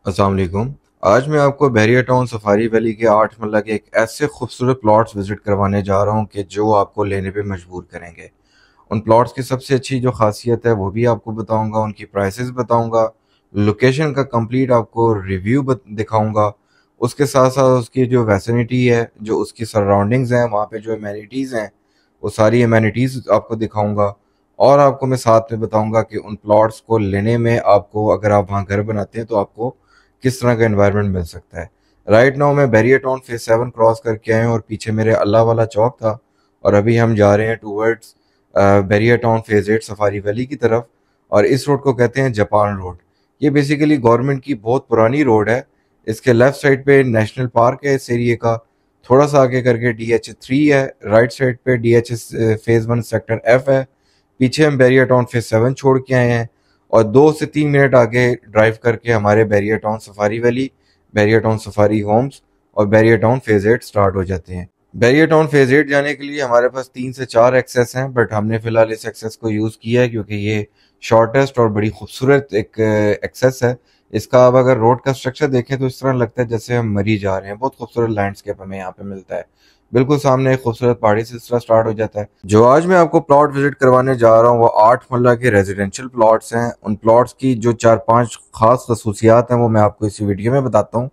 अस्सलाम वालेकुम। आज मैं आपको बैरियर टाउन सफारी वैली के 8 मरला के एक ऐसे खूबसूरत प्लॉट्स विजिट करवाने जा रहा हूँ कि जो आपको लेने पे मजबूर करेंगे। उन प्लॉट्स की सबसे अच्छी जो खासियत है वो भी आपको बताऊंगा, उनकी प्राइसेस बताऊंगा, लोकेशन का कंप्लीट आपको रिव्यू दिखाऊंगा। उसके साथ साथ उसकी जो वैसिनिटी है, जो उसकी सराउंडिंग्स हैं, वहाँ पे जो अमेनिटीज़ हैं, वो सारी अमेनिटीज़ आपको दिखाऊंगा। और आपको मैं साथ में बताऊंगा कि उन प्लॉट्स को लेने में आपको, अगर आप वहाँ घर बनाते हैं तो आपको किस तरह का एनवायरनमेंट मिल सकता है। राइट नाउ मैं बैरियर टाउन फेज 7 क्रॉस करके आया हूँ और पीछे मेरे अल्लाह वाला चौक था, और अभी हम जा रहे हैं towards barrier town phase 8 safari valley की तरफ। और इस रोड को कहते हैं जापान रोड। ये बेसिकली गवर्नमेंट की बहुत पुरानी रोड है। इसके लेफ्ट साइड पे नेशनल पार्क है इस एरिया का, थोड़ा सा आगे करके DH3 है, राइट साइड पे DH फेज 1 सेक्टर F है। पीछे हम बैरियर टाउन फेज 7 छोड़ के आए हैं, और 2 से 3 मिनट आगे ड्राइव करके हमारे Bahria town safari valley, Bahria town safari homes और बैरियर टाउन फेज 8 स्टार्ट हो जाते हैं। बैरियर टाउन फेज 8 जाने के लिए हमारे पास 3 से 4 एक्सेस हैं, बट हमने फिलहाल इस एक्सेस को यूज़ किया है क्योंकि ये शॉर्टेस्ट और बड़ी खूबसूरत एक एक्सेस है। इसका अब अगर रोड का स्ट्रक्चर देखें तो इस तरह लगता है जैसे हम मरी जा रहे हैं। बहुत खूबसूरत लैंडस्केप हमें यहाँ पे मिलता है। बिल्कुल सामने एक खूबसूरत पहाड़ी सिलसिला स्टार्ट हो जाता है। जो आज मैं आपको प्लॉट विजिट करवाने जा रहा हूँ वो 8 मरला के रेजिडेंशियल प्लॉट्स हैं। उन प्लॉट्स की जो 4-5 खास खसूसियात हैं वो मैं आपको इसी वीडियो में बताता हूँ।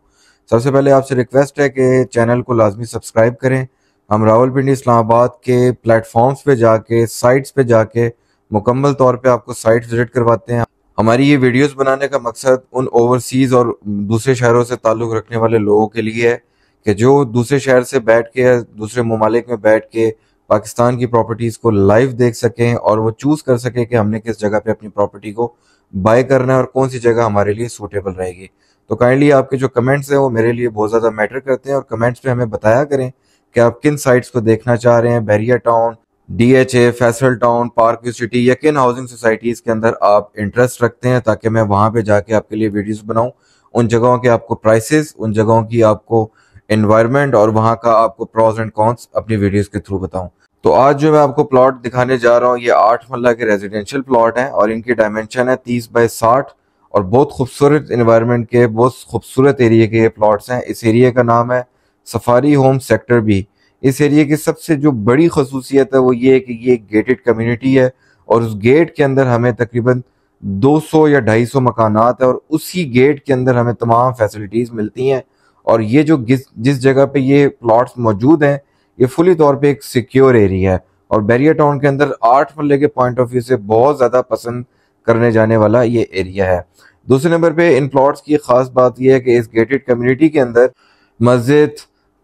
सबसे पहले आपसे रिक्वेस्ट है कि चैनल को लाजमी सब्सक्राइब करें। हम रावलपिंडी इस्लामाबाद के प्लेटफॉर्म्स पे जाके, साइट्स पे जाके मुकम्मल तौर पे आपको साइट विजिट करवाते हैं। हमारी ये वीडियोस बनाने का मकसद उन ओवरसीज़ और दूसरे शहरों से ताल्लुक़ रखने वाले लोगों के लिए है कि जो दूसरे शहर से बैठ के या दूसरे ममालिक में बैठ के पाकिस्तान की प्रॉपर्टीज़ को लाइव देख सकें और वो चूज़ कर सकें कि हमने किस जगह पे अपनी प्रॉपर्टी को बाय करना है और कौन सी जगह हमारे लिए सूटेबल रहेगी। तो काइंडली आपके जो कमेंट्स हैं वो मेरे लिए बहुत ज़्यादा मैटर करते हैं, और कमेंट्स पे हमें बताया करें कि आप किन साइट्स को देखना चाह रहे हैं। Barrier town, DHA, Faisal town, park view city या किन हाउसिंग सोसाइटीज़ के अंदर आप इंटरेस्ट रखते हैं, ताकि मैं वहाँ पे जाके आपके लिए वीडियोस बनाऊं। उन जगहों के आपको प्राइसेस, उन जगहों की आपको एनवायरनमेंट और वहाँ का आपको प्रॉस एंड कॉन्स अपनी वीडियोस के थ्रू बताऊं। तो आज जो मैं आपको प्लॉट दिखाने जा रहा हूँ ये 8 मरला के रेजिडेंशियल प्लॉट हैं, और इनकी डायमेंशन है 30 बाय 60, और बहुत खूबसूरत इन्वायरमेंट के, बहुत खूबसूरत एरिया के ये प्लॉट्स हैं। इस एरिया का नाम है सफारी होम सेक्टर बी। इस एरिया की सबसे जो बड़ी खसूसियत है वो ये है कि ये एक गेटेड कम्युनिटी है, और उस गेट के अंदर हमें तकरीबन 200 या 250 मकानात है, और उसी गेट के अंदर हमें तमाम फैसिलिटीज़ मिलती हैं। और ये जो जिस जगह पे ये प्लॉट्स मौजूद हैं ये फुली तौर पे एक सिक्योर एरिया है, और बैरियर टाउन के अंदर 8 मरले के पॉइंट ऑफ व्यू से बहुत ज़्यादा पसंद करने जाने वाला ये एरिया है। दूसरे नंबर पे इन प्लॉट्स की खास बात यह है कि इस गेटेड कम्युनिटी के अंदर मस्जिद,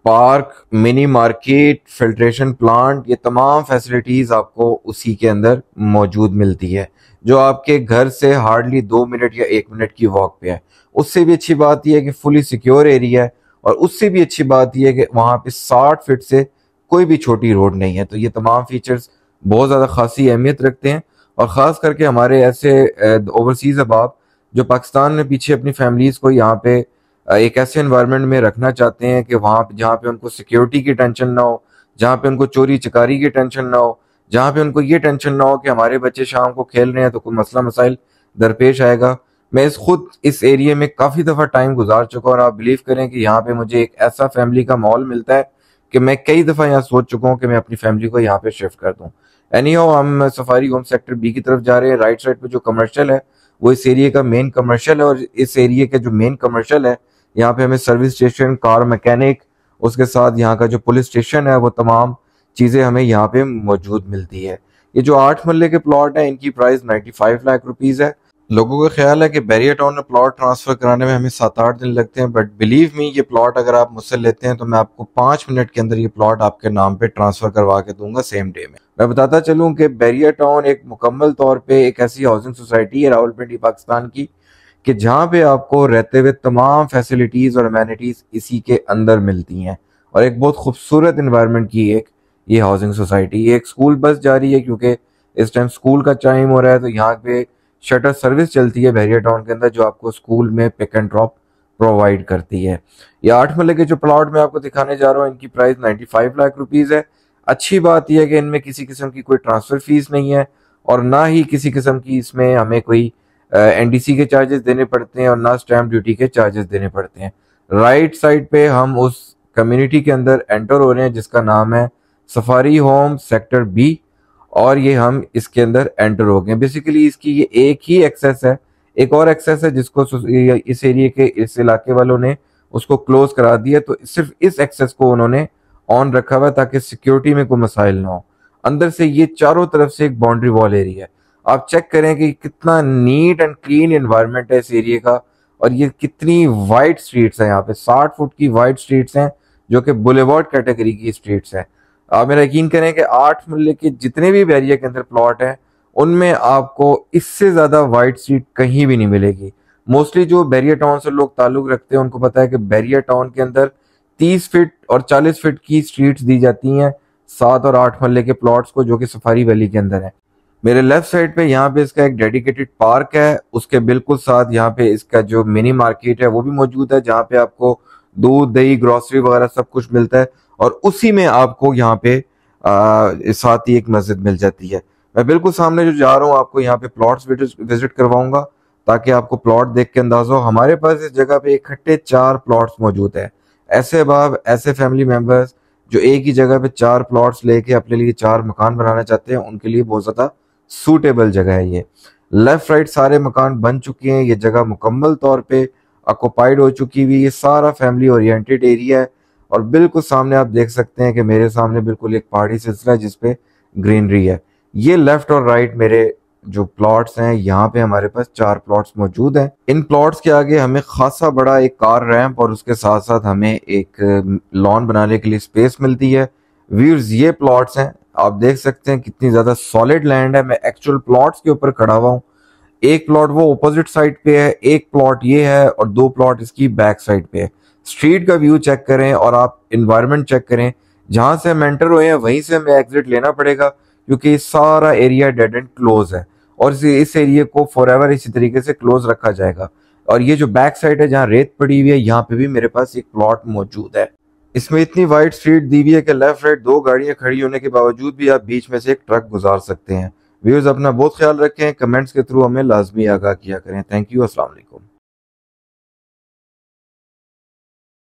park, mini market, filtration plant, ये तमाम फैसिलिटीज़ आपको उसी के अंदर मौजूद मिलती है, जो आपके घर से हार्डली 2 मिनट या 1 मिनट की वॉक पे है। उससे भी अच्छी बात यह है कि फुली सिक्योर एरिया है, और उससे भी अच्छी बात यह है कि वहाँ पे 60 फीट से कोई भी छोटी रोड नहीं है। तो ये तमाम फीचर्स बहुत ज़्यादा खासी अहमियत रखते हैं, और ख़ास करके हमारे ऐसे ओवरसीज़ अहबाब जो पाकिस्तान में पीछे अपनी फैमिलीज़ को यहाँ पे एक ऐसे एनवायरनमेंट में रखना चाहते हैं कि वहाँ जहाँ पे उनको सिक्योरिटी की टेंशन ना हो, जहाँ पे उनको चोरी चकारी की टेंशन ना हो, जहाँ पे उनको ये टेंशन ना हो कि हमारे बच्चे शाम को खेल रहे हैं तो कोई मसला मसाइल दरपेश आएगा। मैं इस एरिया में काफ़ी दफ़ा टाइम गुजार चुका हूँ, और आप बिलीव करें कि यहाँ पे मुझे एक ऐसा फैमिली का माहौल मिलता है कि मैं कई दफ़ा यहाँ सोच चुका हूँ कि मैं अपनी फैमिली को यहाँ पे शिफ्ट कर दूँ। एनी हाउ, हम सफारी होम सेक्टर बी की तरफ जा रहे हैं। राइट साइड पे जो कमर्शियल है वो इस एरिया का मेन कमर्शियल है, और इस एरिया का जो मेन कमर्शियल है यहाँ पे हमें सर्विस स्टेशन, कार मैकेनिक, उसके साथ यहाँ का जो पुलिस स्टेशन है, वो तमाम चीज़ें हमें यहाँ पे मौजूद मिलती है। ये जो 8 मरले के प्लॉट है इनकी प्राइस 95 लाख रुपीज़ है। लोगों का ख्याल है कि बैरियर टाउन में प्लॉट ट्रांसफर कराने में हमें 7-8 दिन लगते हैं, बट बिलीव मी, ये प्लॉट अगर आप मुझसे लेते हैं तो मैं आपको 5 मिनट के अंदर ये प्लॉट आपके नाम पे ट्रांसफर करवा के दूंगा, सेम डे में। मैं बताता चलूं कि बैरियर टाउन एक मुकम्मल तौर पे एक ऐसी हाउसिंग सोसाइटी है रावलपिंडी पाकिस्तान की, कि जहाँ पे आपको रहते हुए तमाम फैसिलिटीज़ और अमेनिटीज़ इसी के अंदर मिलती हैं, और एक बहुत खूबसूरत इन्वायरमेंट की एक ये हाउसिंग सोसाइटी। ये एक स्कूल बस जा रही है क्योंकि इस टाइम स्कूल का टाइम हो रहा है, तो यहाँ पे शटर सर्विस चलती है बैरियर टाउन के अंदर, जो आपको स्कूल में पिक एंड ड्रॉप प्रोवाइड करती है। ये 8 मरले के जो प्लॉट मैं आपको दिखाने जा रहा हूँ इनकी प्राइस 95 लाख रुपीज़ है। अच्छी बात यह है कि इनमें किसी किस्म की कोई ट्रांसफ़र फीस नहीं है, और ना ही किसी किस्म की इसमें हमें कोई एनडीसी के चार्जेस देने पड़ते हैं और ना स्टैम्प ड्यूटी के चार्जेस देने पड़ते हैं। राइट साइड पे हम उस कम्युनिटी के अंदर एंटर हो रहे हैं जिसका नाम है सफारी होम सेक्टर बी, और ये हम इसके अंदर एंटर हो गए। बेसिकली इसकी ये एक ही एक्सेस है, एक और एक्सेस है जिसको इस एरिया के इस इलाके वालों ने उसको क्लोज करा दिया, तो सिर्फ इस एक्सेस को उन्होंने ऑन रखा हुआ ताकि सिक्योरिटी में कोई मसाइल ना हो। अंदर से ये चारों तरफ से एक बाउंड्री वॉल एरिया है। आप चेक करें कि कितना नीट एंड क्लीन एनवायरनमेंट है इस एरिया का, और ये कितनी वाइड स्ट्रीट्स हैं। यहाँ पे 60 फुट की वाइड स्ट्रीट्स हैं जो कि बुलेवार्ड कैटेगरी की स्ट्रीट्स हैं। आप मेरा यकीन करें कि 8 मरले के जितने भी बैरिया के अंदर प्लॉट हैं उनमें आपको इससे ज्यादा वाइड स्ट्रीट कहीं भी नहीं मिलेगी। मोस्टली जो बैरिया टाउन से लोग ताल्लुक रखते हैं उनको पता है कि बैरिया टाउन के अंदर 30 फीट और 40 फीट की स्ट्रीट्स दी जाती हैं 7 और 8 मरले के प्लॉट्स को, जो कि सफारी वैली के अंदर है। मेरे लेफ्ट साइड पे यहाँ पे इसका एक डेडिकेटेड पार्क है, उसके बिल्कुल साथ यहाँ पे इसका जो मिनी मार्केट है वो भी मौजूद है, जहाँ पे आपको दूध दही ग्रोसरी वगैरह सब कुछ मिलता है, और उसी में आपको यहाँ पे साथ ही एक मस्जिद मिल जाती है। मैं बिल्कुल सामने जो जा रहा हूँ आपको यहाँ पे प्लॉट्स विजिट करवाऊंगा ताकि आपको प्लॉट देख के अंदाजा हो। हमारे पास इस जगह पे इकट्ठे 4 प्लॉट्स मौजूद है। ऐसे बाब ऐसे फैमिली मेंबर्स जो एक ही जगह पे 4 प्लॉट्स लेके अपने लिए 4 मकान बनाना चाहते हैं उनके लिए बहुत ज्यादा सूटेबल जगह है ये। लेफ्ट राइट सारे मकान बन चुके हैं, ये जगह मुकम्मल तौर पे ऑक्युपाइड हो चुकी हुई। ये सारा फैमिली ओरिएंटेड एरिया है, और बिल्कुल सामने आप देख सकते हैं कि मेरे सामने बिल्कुल एक पहाड़ी सिलसिला है जिसपे ग्रीनरी है। ये लेफ्ट और राइट मेरे जो प्लॉट्स हैं, यहाँ पे हमारे पास 4 प्लॉट्स मौजूद हैं। इन प्लॉट्स के आगे हमें खासा बड़ा एक कार रैंप और उसके साथ साथ हमें एक लॉन बनाने के लिए स्पेस मिलती है। व्यूअर्स ये प्लॉट्स हैं, आप देख सकते हैं कितनी ज्यादा सॉलिड लैंड है। मैं एक्चुअल प्लॉट्स के ऊपर खड़ा हुआ हूँ। एक प्लॉट वो ऑपोजिट साइड पे है, एक प्लॉट ये है, और 2 प्लॉट इसकी बैक साइड पे है। स्ट्रीट का व्यू चेक करें और आप इन्वायरमेंट चेक करें। जहां से हम एंटर हुए हैं वहीं से हमें एग्जिट लेना पड़ेगा, क्योंकि सारा एरिया डेड एंड क्लोज है, और इस एरिया को फॉरएवर इसी तरीके से क्लोज रखा जाएगा। और ये जो बैक साइड है जहाँ रेत पड़ी हुई है, यहाँ पे भी मेरे पास एक प्लॉट मौजूद है। इसमें इतनी वाइड स्ट्रीट दी हुई है कि लेफ्ट राइट 2 गाड़ियां खड़ी होने के बावजूद भी आप बीच में से एक ट्रक गुजार सकते हैं। व्यूअर्स अपना बहुत ख्याल रखें, कमेंट्स के थ्रू हमें लाजमी आगाह किया करें। थैंक यू, अस्सलाम वालेकुम।